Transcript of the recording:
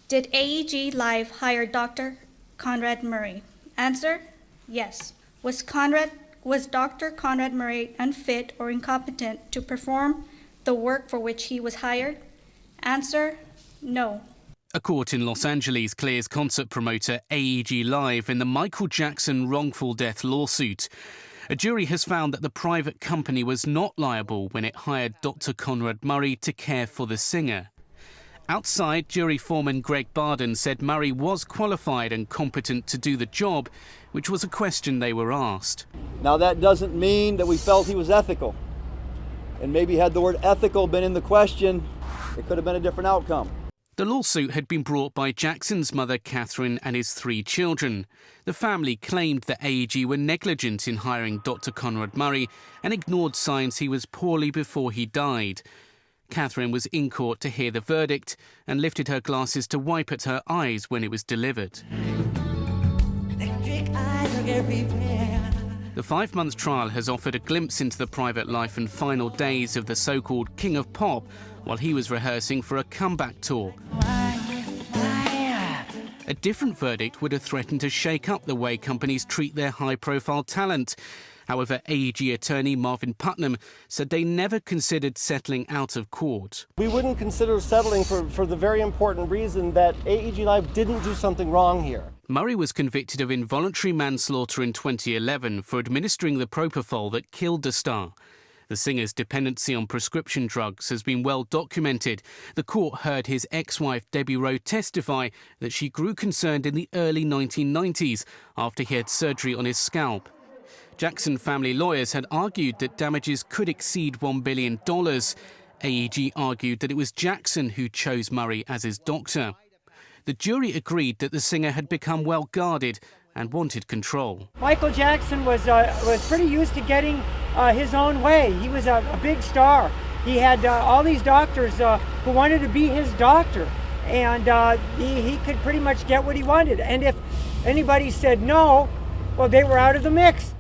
Did AEG Live hire Dr. Conrad Murray? Answer, yes. Was Dr. Conrad Murray unfit or incompetent to perform the work for which he was hired? Answer, no. A court in Los Angeles clears concert promoter AEG Live in the Michael Jackson wrongful death lawsuit. A jury has found that the private company was not liable when it hired Dr. Conrad Murray to care for the singer. Outside, jury foreman Greg Barden said Murray was qualified and competent to do the job, which was a question they were asked. Now, that doesn't mean that we felt he was ethical. And maybe had the word ethical been in the question, it could have been a different outcome. The lawsuit had been brought by Jackson's mother, Catherine, and his 3 children. The family claimed that AEG were negligent in hiring Dr. Conrad Murray and ignored signs he was poorly before he died. Catherine was in court to hear the verdict and lifted her glasses to wipe at her eyes when it was delivered. The 5-month trial has offered a glimpse into the private life and final days of the so-called King of Pop while he was rehearsing for a comeback tour. A different verdict would have threatened to shake up the way companies treat their high-profile talent. However, AEG attorney Marvin Putnam said they never considered settling out of court. We wouldn't consider settling for the very important reason that AEG Live didn't do something wrong here. Murray was convicted of involuntary manslaughter in 2011 for administering the propofol that killed the star. The singer's dependency on prescription drugs has been well documented. The court heard his ex-wife Debbie Rowe testify that she grew concerned in the early 1990s after he had surgery on his scalp. Jackson family lawyers had argued that damages could exceed $1 billion. AEG argued that it was Jackson who chose Murray as his doctor. The jury agreed that the singer had become well guarded and wanted control. Michael Jackson was pretty used to getting his own way. He was a big star. He had all these doctors who wanted to be his doctor, and he could pretty much get what he wanted. And if anybody said no, well, they were out of the mix.